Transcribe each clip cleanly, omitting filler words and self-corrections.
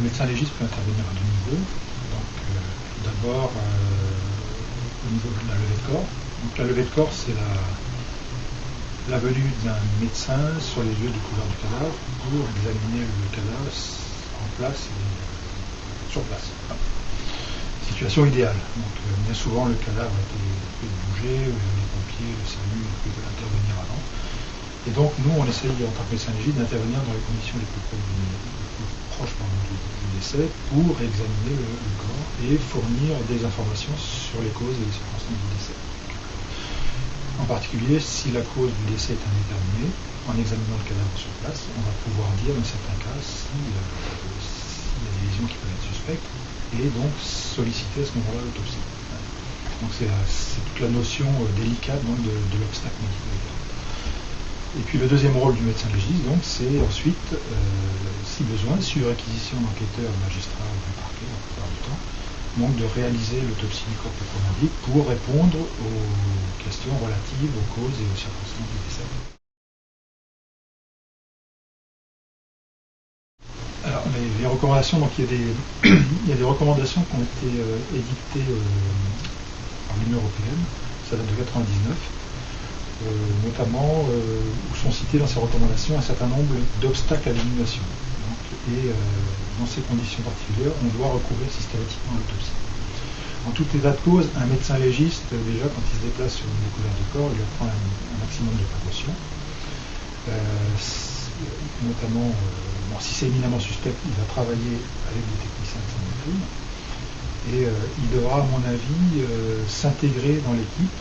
médecin légiste peut intervenir à deux niveaux. Donc, tout d'abord, au niveau de la levée de corps. Donc, la levée de corps, c'est la venue d'un médecin sur les lieux découverts du cadavre pour examiner le cadavre en place et sur place. Situation idéale. Donc, bien souvent, le cadavre a été bougé, les pompiers, le SAMU peuvent intervenir avant. Et donc, nous, on essaye, en tant que médecin légiste, d'intervenir dans les conditions les plus proches du décès pour examiner le corps et fournir des informations sur les causes et les circonstances du décès. En particulier, si la cause du décès est indéterminée, en examinant le cadavre sur place, on va pouvoir dire, dans certains cas, s'il y a des lésions qui peuvent être suspectes, et donc solliciter à ce moment-là l'autopsie. Donc c'est toute la notion délicate donc, de l'obstacle médico-légal. Et puis le deuxième rôle du médecin légiste, donc, c'est ensuite, si besoin, sur réquisition d'enquêteurs, magistrats ou du parquet, la plupart du temps, donc de réaliser l'autopsie du corps proprement dit pour répondre aux questions relatives aux causes et aux circonstances du décès. Alors, les recommandations, donc il y a des recommandations qui ont été édictées par l'Union européenne, ça date de 1999, notamment où sont cités dans ces recommandations un certain nombre d'obstacles à l'élimination. Dans ces conditions particulières, on doit recourir systématiquement à l'autopsie. En tout état de cause, un médecin légiste, déjà, quand il se déplace sur une découverte de corps, il va prendre un maximum de précautions. Notamment, si c'est éminemment suspect, il va travailler avec des techniciens de sang de crime. Et il devra, à mon avis, s'intégrer dans l'équipe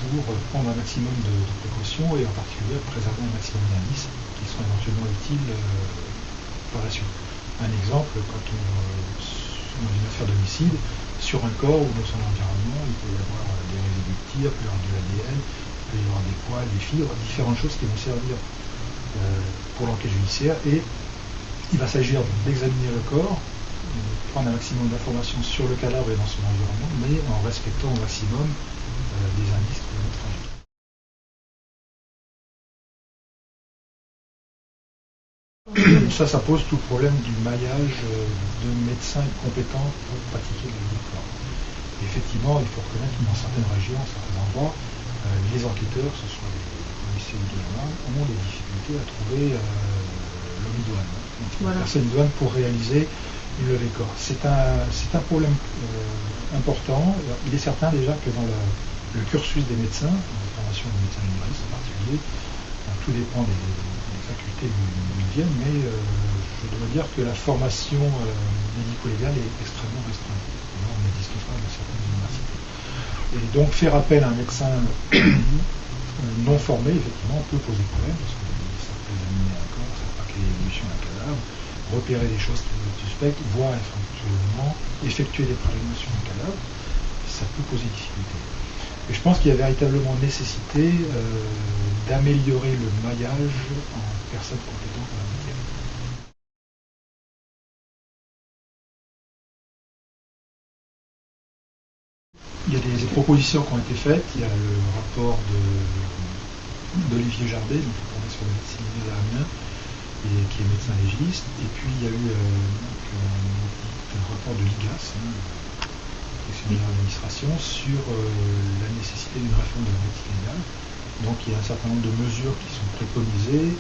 pour prendre un maximum de précautions et en particulier préserver un maximum d'indices qui seront éventuellement utiles par la suite. Un exemple, quand dans une affaire d'homicide, sur un corps ou dans son environnement, il peut y avoir des résidus de tir, il peut y avoir de l'ADN, il peut y avoir des poils, des fibres, différentes choses qui vont servir pour l'enquête judiciaire. Et il va s'agir d'examiner le corps, de prendre un maximum d'informations sur le cadavre et dans son environnement, mais en respectant au maximum des indices qui vont être ajoutés. Ça pose tout le problème du maillage de médecins compétents pour pratiquer le corps. Effectivement, il faut reconnaître que dans certaines régions, certains endroits, les enquêteurs, que ce soit les policiers ou les gendarmes, ont des difficultés à trouver l'homme idoine. Donc, la personne idoine pour réaliser une levée de corps. C'est un problème important. Il est certain déjà que dans le cursus des médecins, la formation des médecins généralistes en particulier, tout dépend des facultés d'où ils viennent, mais je dois dire que la formation médico-légale est extrêmement restreinte. Alors, on n'existe pas dans certaines universités. Et donc faire appel à un médecin non formé, effectivement, peut poser problème, parce que ça peut examiner un corps, ça peut pas quelle est l'évolution d'un cadavre, repérer des choses qui peuvent être suspectes, voire éventuellement effectuer des prélèvements sur un cadavre, ça peut poser difficulté. Et je pense qu'il y a véritablement nécessité d'améliorer le maillage en personnes compétentes en la matière. Il y a des propositions qui ont été faites. Il y a le rapport d'Olivier Jardé, donc professeur de médecine à Amiens, qui est médecin légiste. Et puis il y a eu un rapport de l'IGAS, de l'administration, sur la nécessité d'une réforme de la médecine légale. Donc il y a un certain nombre de mesures qui sont préconisées.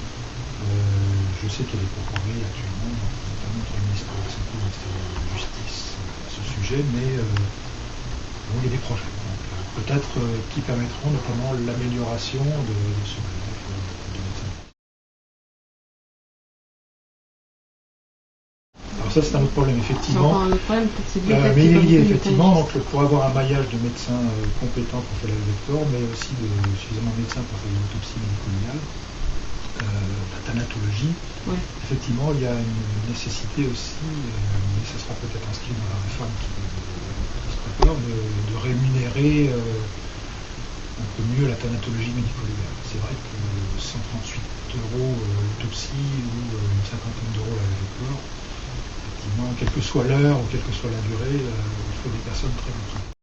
Je sais qu'elle est proposée actuellement, notamment entre le ministère de la Santé et le ministère de la Justice à ce sujet, mais il y a des projets. Peut-être qui permettront notamment l'amélioration de ce maillage de médecins. Alors ça, c'est un autre problème, effectivement. Mais il est lié, effectivement, donc, pour avoir un maillage de médecins compétents pour faire la levée de corps, mais aussi suffisamment de médecins pour faire une autopsie médico-légale, la thanatologie. Oui. Effectivement, il y a une nécessité aussi, mais ça sera peut-être inscrit dans la réforme qui se prépare, de rémunérer un peu mieux la thanatologie médico-légale. C'est vrai que 138 € l'autopsie ou une cinquantaine d'euros la levée de corps, effectivement, quelle que soit l'heure ou quelle que soit la durée, il faut des personnes très contraintes.